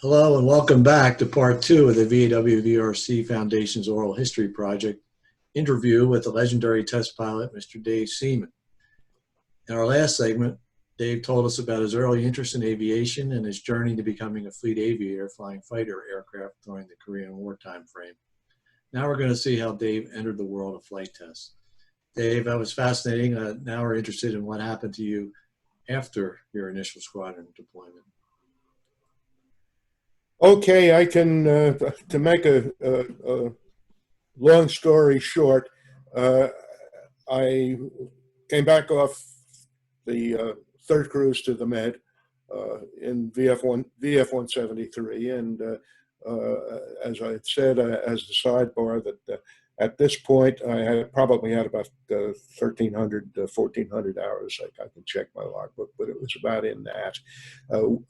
Hello and welcome back to part two of the VAW-VRC Foundation's Oral History Project interview with the legendary test pilot, Mr. Dave Seeman. In our last segment, Dave told us about his early interest in aviation and his journey to becoming a fleet aviator flying fighter aircraft during the Korean War time frame. Now we're going to see how Dave entered the world of flight tests. Dave, that was fascinating. Now we're interested in what happened to you after your initial squadron deployment. Okay, I can, to make a long story short, I came back off the third cruise to the Med in VF-173, and as I had said, as the sidebar, that at this point I had probably had about 1,300, 1,400 hours. I can check my logbook, but it was about in that.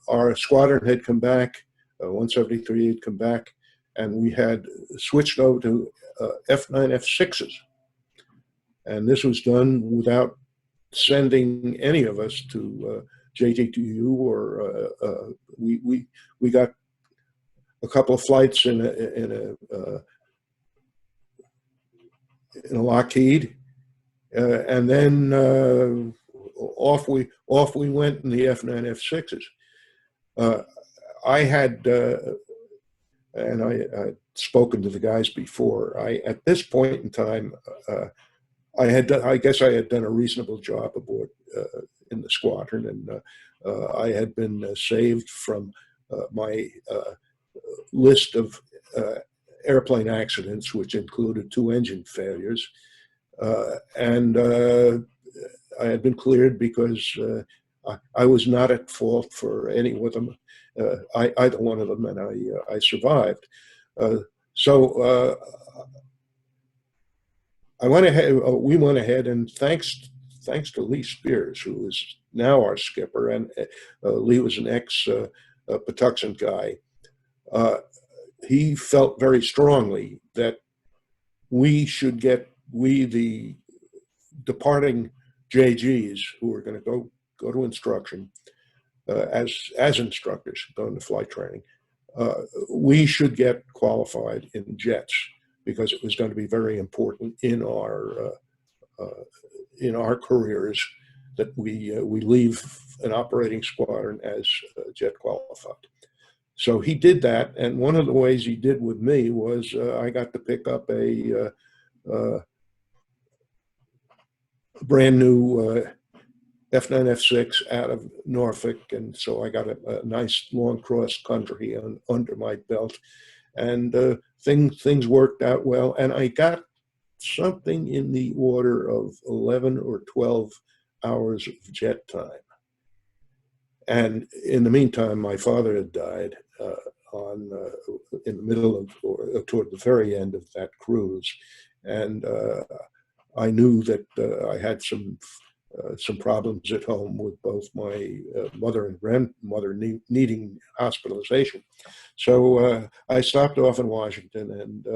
Our squadron had come back. 173 had come back, and we had switched over to F9, F6s. And this was done without sending any of us to JTTU, or we got a couple of flights in a Lockheed, and then off we went in the F9, F6s. I had, and I'd spoken to the guys before. At this point in time, I guess I had done a reasonable job aboard in the squadron, and I had been saved from my list of airplane accidents, which included 2 engine failures, and I had been cleared because I was not at fault for any of them. Either one of them, and I survived. So I went ahead. We went ahead, and thanks to Lee Spears, who is now our skipper, and Lee was an ex-Patuxent guy. He felt very strongly that we, the departing JGs who were going to go to instruction, as instructors going to flight training, we should get qualified in jets, because it was going to be very important in our careers that we leave an operating squadron as jet qualified. So he did that, and one of the ways he did with me was I got to pick up a brand new F9, F6 out of Norfolk, and so I got a nice long cross country under my belt, and things worked out well, and I got something in the order of 11 or 12 hours of jet time. And in the meantime, my father had died in the middle of, or toward the very end of that cruise, and I knew that I had some problems at home with both my mother and grandmother needing hospitalization. So I stopped off in Washington and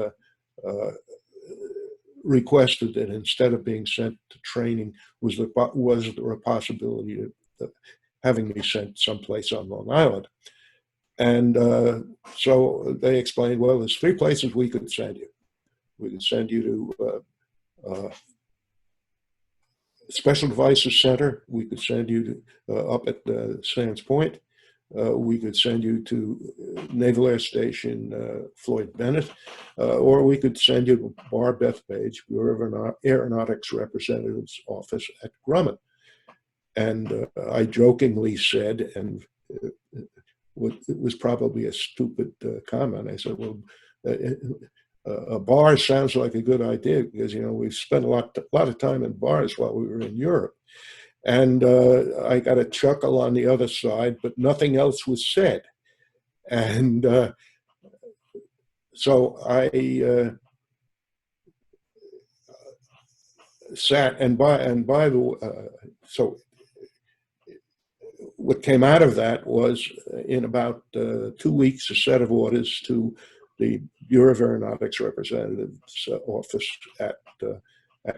requested that instead of being sent to training, was there a possibility of having me sent someplace on Long Island. And so they explained, well, there's 3 places we could send you. We could send you to Special Devices Center. We could send you to, up at Sands Point. We could send you to Naval Air Station Floyd Bennett, or we could send you to Bar Bethpage, Bureau of Aeronautics Representative's office at Grumman. And I jokingly said, and it was probably a stupid comment, I said, well, a bar sounds like a good idea, because, we've spent a lot of time in bars while we were in Europe. And I got a chuckle on the other side, but nothing else was said. And so I sat, and by the so what came out of that was, in about 2 weeks, a set of orders to the Bureau of Aeronautics Representative's office at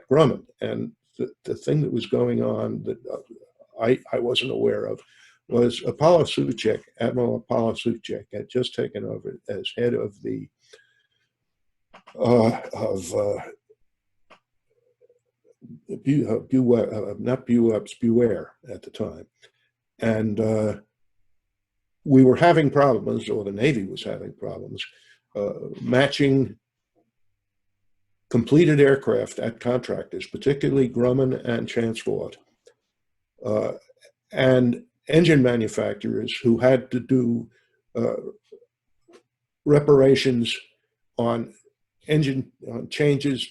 Grumman. And the thing that was going on that I wasn't aware of was Apollo Suchek. Admiral Apollo Suchek had just taken over as head of the not Beware at the time. And we were having problems, or the Navy was having problems, matching completed aircraft at contractors, particularly Grumman and Transport, and engine manufacturers who had to do reparations on engine changes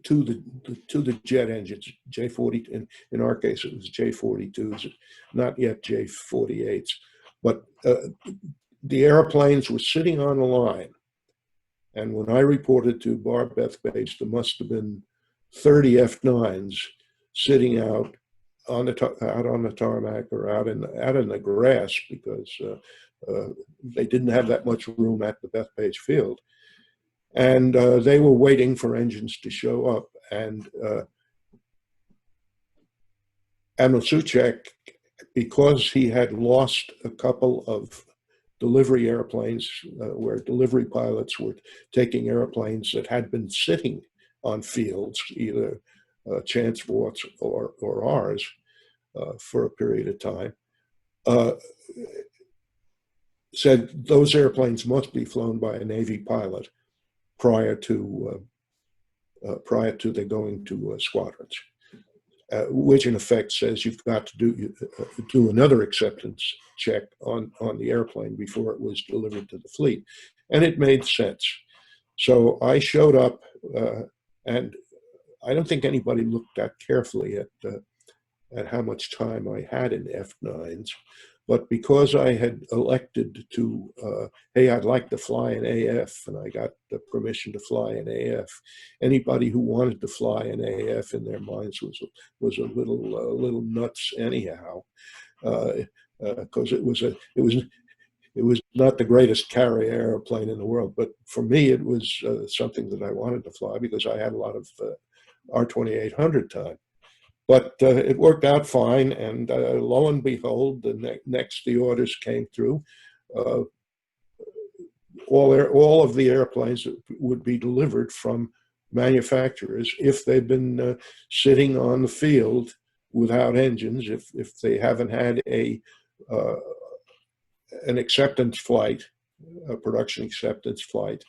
to the jet engines, J40. In our case, it was J42s, not yet J48s. But the airplanes were sitting on the line. And when I reported to Bar Beth Base, there must have been 30 F9s sitting out on the tarmac or out in the grass, because they didn't have that much room at the Bethpage field. And they were waiting for engines to show up. And Admiral Suchek, because he had lost a couple of delivery airplanes where delivery pilots were taking airplanes that had been sitting on fields, either Transport's or ours, for a period of time, said those airplanes must be flown by a Navy pilot prior to their going to squadrons, which in effect says you've got to do another acceptance check on the airplane before it was delivered to the fleet. And it made sense. So I showed up, and I don't think anybody looked that carefully at how much time I had in F9s. But because I had elected to, hey, I'd like to fly an AF, and I got the permission to fly an AF. Anybody who wanted to fly an AF in their minds was a little nuts anyhow, because it was not the greatest carrier airplane in the world. But for me, it was something that I wanted to fly because I had a lot of R2800 time. But it worked out fine, and lo and behold, the orders came through. All of the airplanes would be delivered from manufacturers if they've been sitting on the field without engines, if they haven't had an acceptance flight, a production acceptance flight,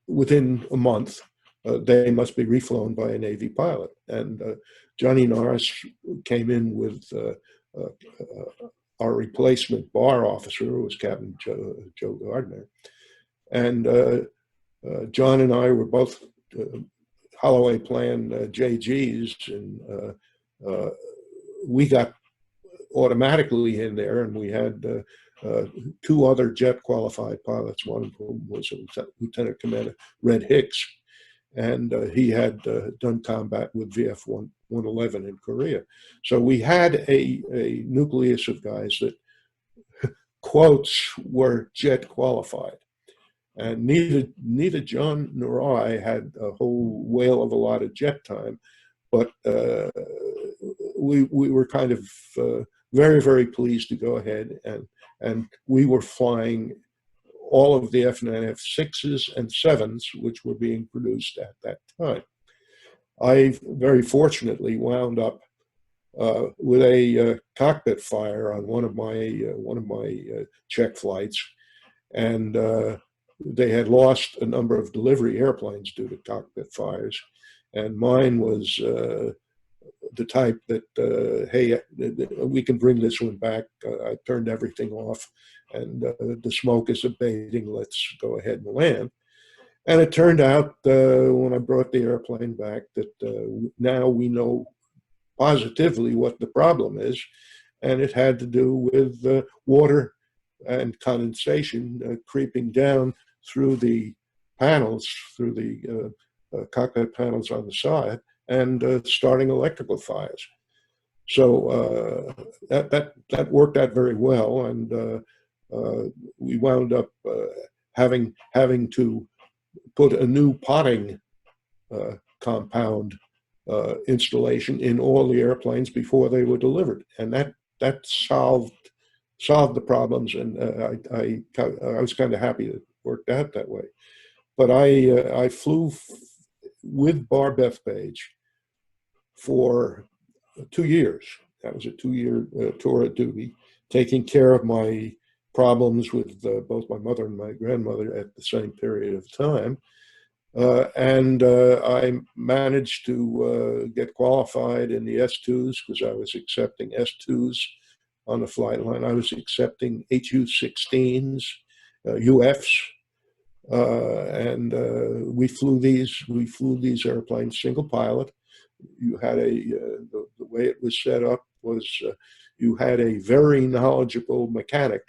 within a month. They must be reflown by a Navy pilot. And Johnny Norris came in with our replacement bar officer, who was Captain Joe Gardner. And John and I were both Holloway Plan JGs, and we got automatically in there, and we had two other jet qualified pilots, one of whom was Lieutenant Commander Red Hicks. And he had done combat with VF-111 in Korea. So we had a nucleus of guys that, quotes, were jet qualified. And neither John nor I had a whole whale of a lot of jet time, but we were kind of very, very pleased to go ahead, and we were flying all of the F9, F6s and 7s, which were being produced at that time. I very fortunately wound up with a cockpit fire on one of my check flights, and they had lost a number of delivery airplanes due to cockpit fires, and mine was the type that, hey, we can bring this one back. I turned everything off, and the smoke is abating. Let's go ahead and land. And it turned out when I brought the airplane back that now we know positively what the problem is, and it had to do with water and condensation creeping down through the panels, through the cockpit panels on the side, and starting electrical fires. So that worked out very well, and we wound up having to put a new potting compound installation in all the airplanes before they were delivered, and that that solved the problems, and I was kind of happy it worked out that way. But I flew with Bar Bethpage for 2 years. That was a 2-year tour of duty, taking care of my problems with both my mother and my grandmother at the same period of time. And I managed to get qualified in the S2s because I was accepting S2s on the flight line. I was accepting HU-16s, UFs, and we flew these airplanes single pilot. You had the way it was set up was you had a very knowledgeable mechanic,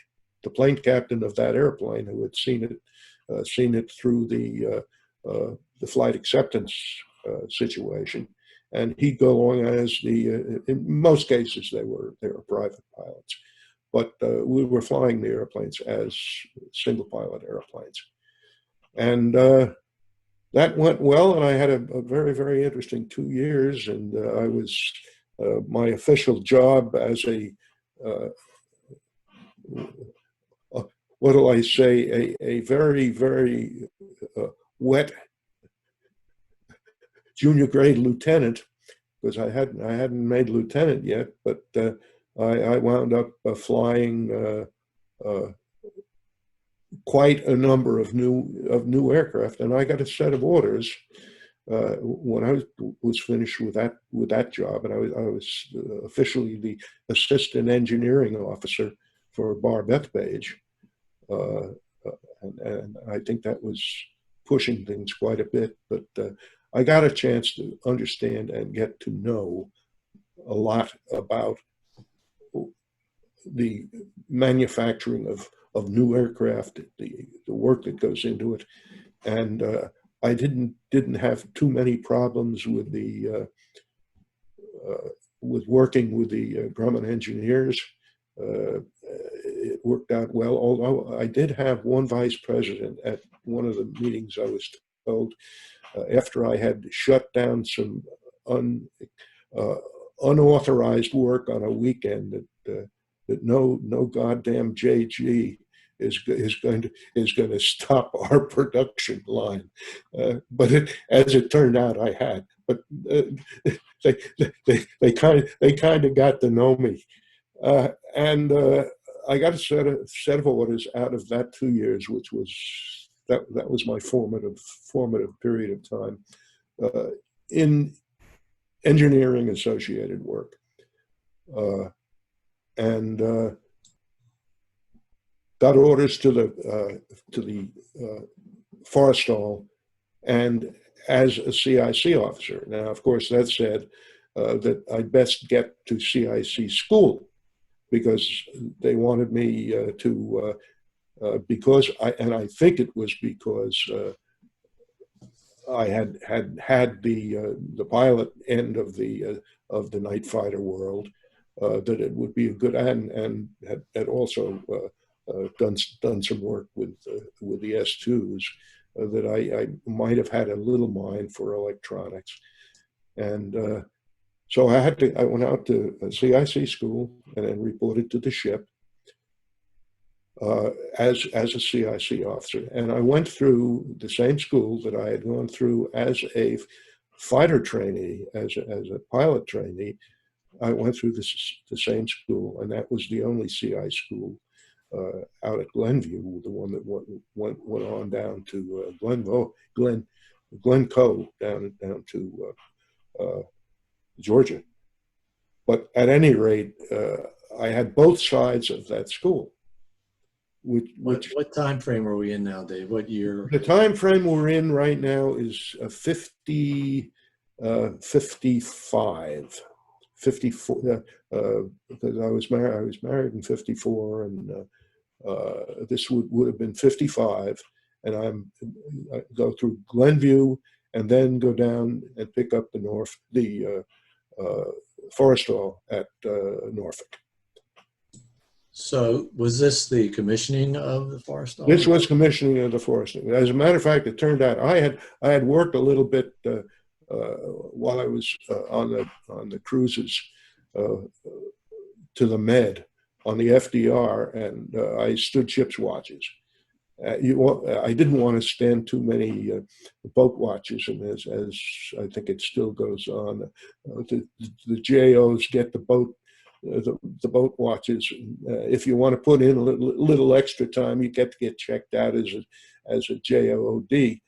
the plane captain of that airplane, who had seen it through the flight acceptance situation, and he'd go along as in most cases they were private pilots, but we were flying the airplanes as single pilot airplanes, and that went well, and I had a very, very interesting 2 years, and I was my official job as what do I say, a very, very wet junior grade lieutenant, because I hadn't made lieutenant yet, but I wound up flying quite a number of new aircraft, and I got a set of orders when I was finished with that job, and I was officially the assistant engineering officer for Bar Bethpage, and I think that was pushing things quite a bit, but I got a chance to understand and get to know a lot about the manufacturing of new aircraft, the work that goes into it, and I didn't have too many problems with with working with the Grumman engineers. It worked out well, although I did have one vice president at one of the meetings. I was told after I had shut down some unauthorized work on a weekend that no goddamn JG is going to stop our production line. But as it turned out, I had. But they kind of got to know me, and I got a set of orders out of that 2 years, which was that was my formative period of time in engineering associated work, and got orders to the Forrestal and as a CIC officer. Now, of course, that said that I'd best get to CIC school, because they wanted me to, because I think it was because I had the pilot end of the night fighter world, that it would be a good, and had also done some work with the S2s, that I might have had a little mind for electronics, and so I went out to CIC school and then reported to the ship as a CIC officer, and I went through the same school that I had gone through as a fighter trainee, as a pilot trainee. I went through the same school, and that was the only CI school out at Glenview, the one that went on down to Glencoe, down to Georgia. But at any rate, I had both sides of that school. What time frame are we in now, Dave? What year? The time frame we're in right now is 55. 54, because I was married in 54, and this would have been 55, and I go through Glenview and then go down and pick up the Forrestal at Norfolk. So was this the commissioning of the Forrestal? This was commissioning of the Forrestal. As a matter of fact, it turned out I had worked a little bit while I was on the cruises, to the Med on the FDR, and I stood ship's watches. I didn't want to stand too many boat watches, and as I think it still goes on, the JOs get the boat watches. If you want to put in a little extra time, you get to get checked out as a JOD,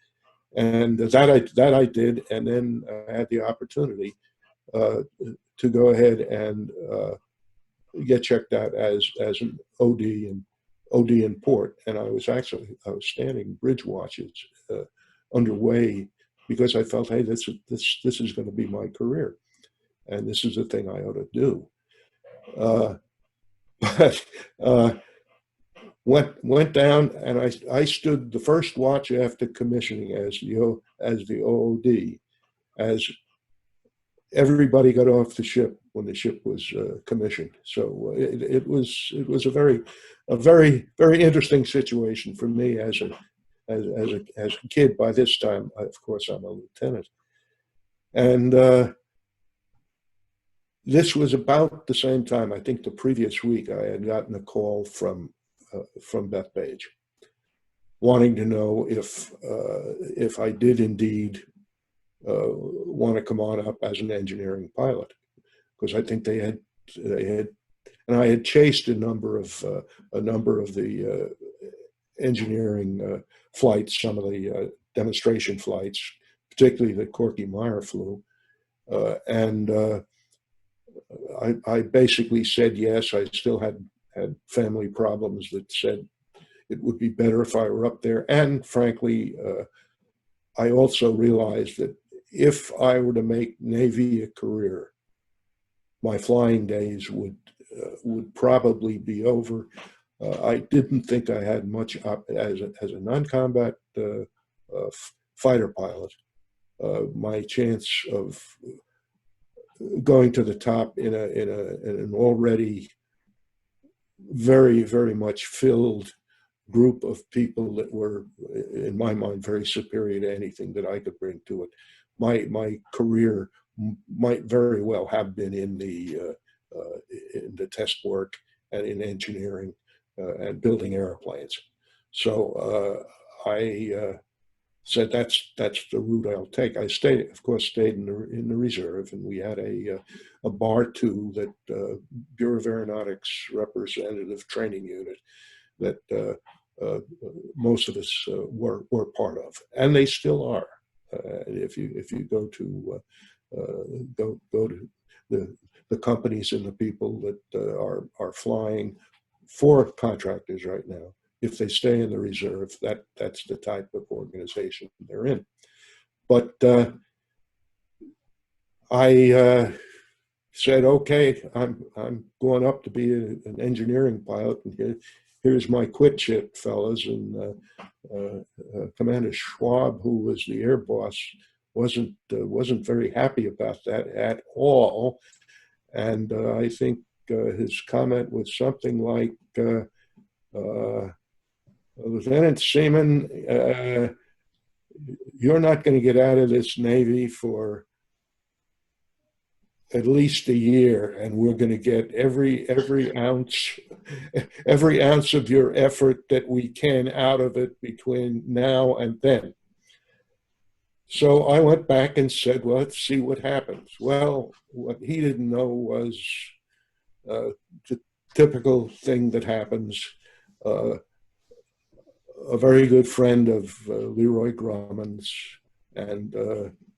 and that I did, and then I had the opportunity to go ahead and get checked out as an OD in port, and I was standing bridge watches underway because I felt, hey, this is going to be my career, and this is the thing I ought to do. But went down, and I stood the first watch after commissioning as the OOD, as everybody got off the ship when the ship was commissioned. So it was a very interesting situation for me as a kid. By this time, of course, I'm a lieutenant, and this was about the same time. I think the previous week I had gotten a call from Bethpage, wanting to know if I did indeed want to come on up as an engineering pilot, because I think they had, and I had chased a number of the engineering flights, some of the demonstration flights, particularly that Corky Meyer flew, and I basically said yes. I still had family problems that said it would be better if I were up there, and frankly, I also realized that if I were to make Navy a career, my flying days would probably be over. I didn't think I had much as a non-combat fighter pilot. My chance of going to the top in an already very much filled group of people that were, in my mind, very superior to anything that I could bring to it. My career might very well have been in the test work and in engineering and building airplanes. So I said that's the route I'll take. I stayed in the reserve, and we had a Bar 2 that Bureau of Aeronautics Representative Training Unit that most of us were part of, and they still are. If you go to the companies and the people that are flying for contractors right now, if they stay in the reserve, that's the type of organization they're in. But I said, okay, I'm going up to be an engineering pilot, and here's my quit sheet, fellas. And Commander Schwab, who was the air boss, wasn't very happy about that at all. And I think his comment was something like, Lieutenant Seeman, you're not going to get out of this Navy for at least a year, and we're going to get every ounce of your effort that we can out of it between now and then. So I went back and said, well, let's see what happens. Well, what he didn't know was the typical thing that happens. A very good friend of Leroy Grumman's and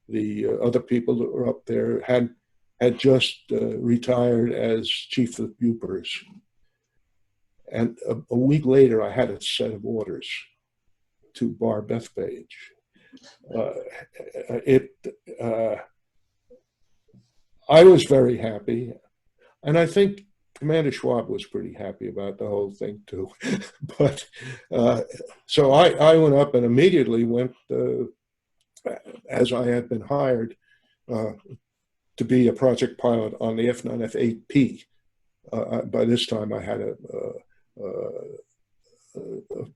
the other people that were up there had just retired as chief of Bupers. And a week later, I had a set of orders to bar Bethpage. I was very happy, and I think Commander Schwab was pretty happy about the whole thing too. But so I went up and immediately went, as I had been hired, to be a project pilot on the F9F8P. By this time, I had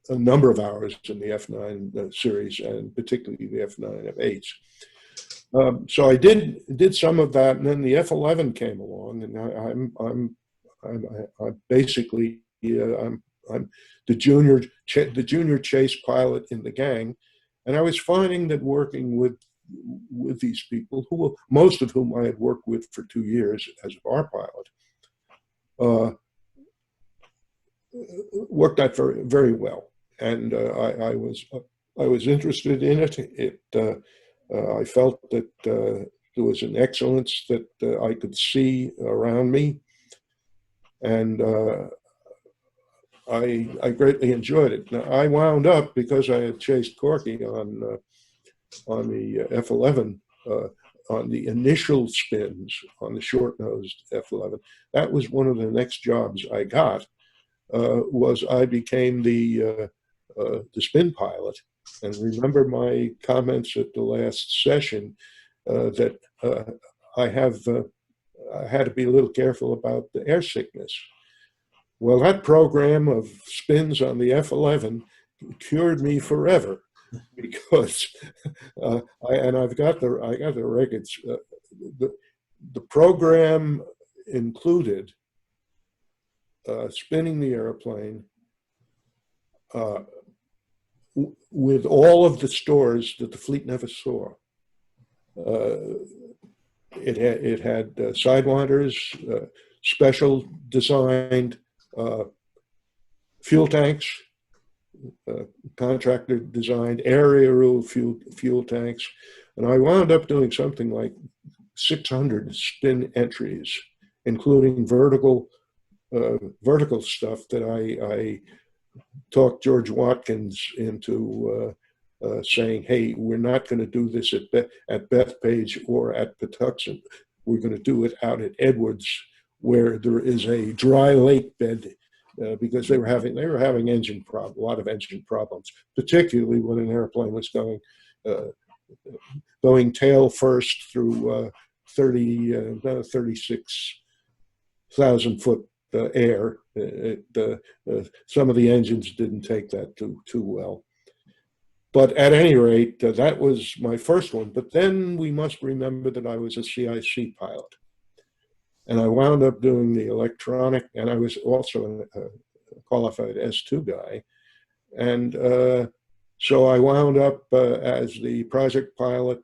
a number of hours in the F9 series, and particularly the F9F8s. So I did some of that, and then the F11 came along, and I'm basically I'm the junior chase pilot in the gang, and I was finding that working with these people, who most of whom I had worked with for 2 years as a bar pilot, worked out very, very well, and I was interested in it. I felt that there was an excellence that I could see around me, and I greatly enjoyed it. Now, I wound up, because I had chased Corky on the F-11, on the initial spins on the short-nosed F-11. That was one of the next jobs I got. Was I became the spin pilot, and remember my comments at the last session that I had to be a little careful about the air sickness. Well, that program of spins on the F-11 cured me forever, because I've got the records. The program included spinning the airplane with all of the stores that the fleet never saw. It had sidewinders, special designed fuel tanks, contractor designed area fuel tanks, and I wound up doing something like 600 spin entries, including vertical stuff that I talked George Watkins into saying, "Hey, we're not going to do this at Bethpage or at Patuxent. We're going to do it out at Edwards, where there is a dry lake bed," because they were having a lot of engine problems, particularly when an airplane was going tail first through 36,000 foot air. Some of the engines didn't take that too well. But at any rate, that was my first one. But then we must remember that I was a CIC pilot. And I wound up doing the electronic, and I was also a qualified S2 guy. And so I wound up as the project pilot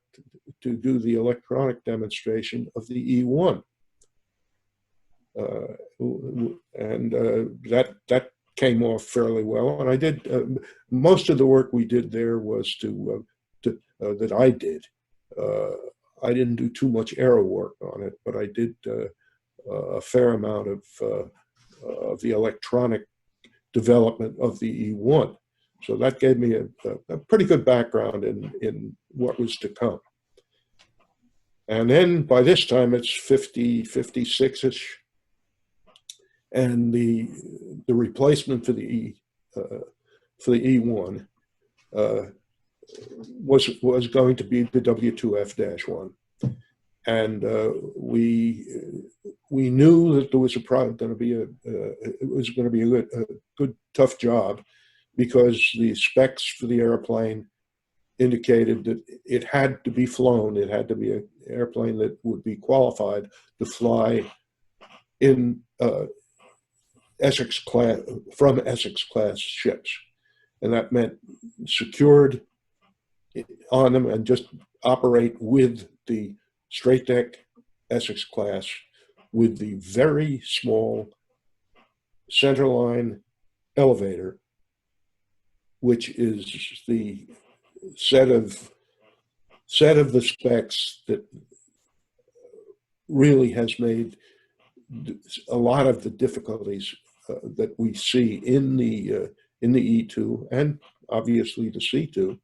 to do the electronic demonstration of the E1. And that came off fairly well. And I did, most of the work we did there was that I did. I didn't do too much aero work on it, but I did a fair amount of the electronic development of the E1. So that gave me a pretty good background in what was to come. And then by this time it's 56-ish. And the replacement for the E1 was going to be the W2F-1. And we knew that there was it was going to be a good tough job, because the specs for the airplane indicated that it had to be flown. It had to be an airplane that would be qualified to fly in Essex class, from Essex class ships, and that meant secured on them and just operate with the straight deck Essex class with the very small centerline elevator, which is the set of the specs that really has made a lot of the difficulties that we see in the E2 and obviously the C2.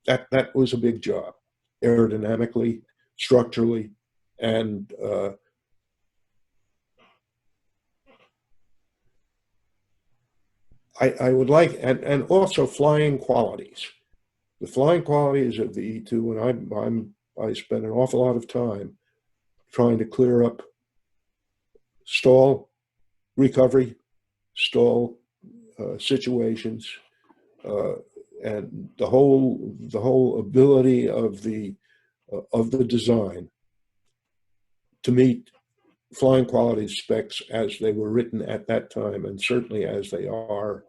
That was a big job, aerodynamically, structurally, and I would like, and also flying qualities. The flying qualities of the E2, and I spent an awful lot of time trying to clear up stall recovery, stall situations, and the whole ability of the design to meet flying quality specs as they were written at that time, and certainly as they are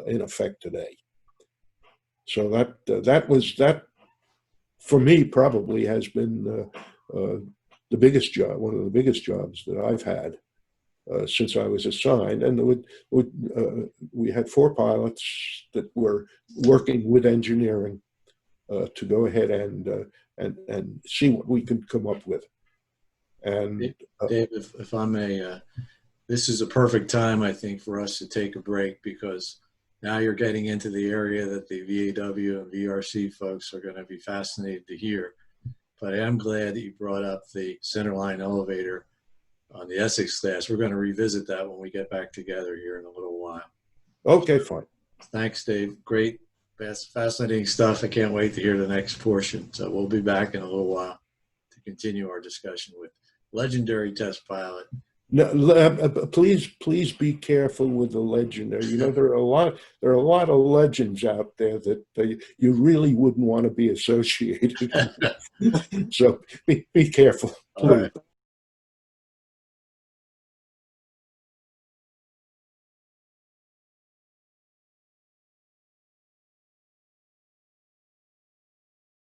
in effect today. So that for me probably has been the biggest job, one of the biggest jobs that I've had since I was assigned. And we had 4 pilots that were working with engineering to go ahead and see what we could come up with. And Dave, if I may, this is a perfect time, I think, for us to take a break, because now you're getting into the area that the VAW and VRC folks are going to be fascinated to hear. But I am glad that you brought up the centerline elevator on the Essex class. We're going to revisit that when we get back together here in a little while. Okay, fine. Thanks, Dave. Great, fascinating stuff. I can't wait to hear the next portion. So we'll be back in a little while to continue our discussion with legendary test pilot. No, please be careful with the legendary. You know, there are a lot of legends out there that you really wouldn't want to be associated with. So be careful, please. All right.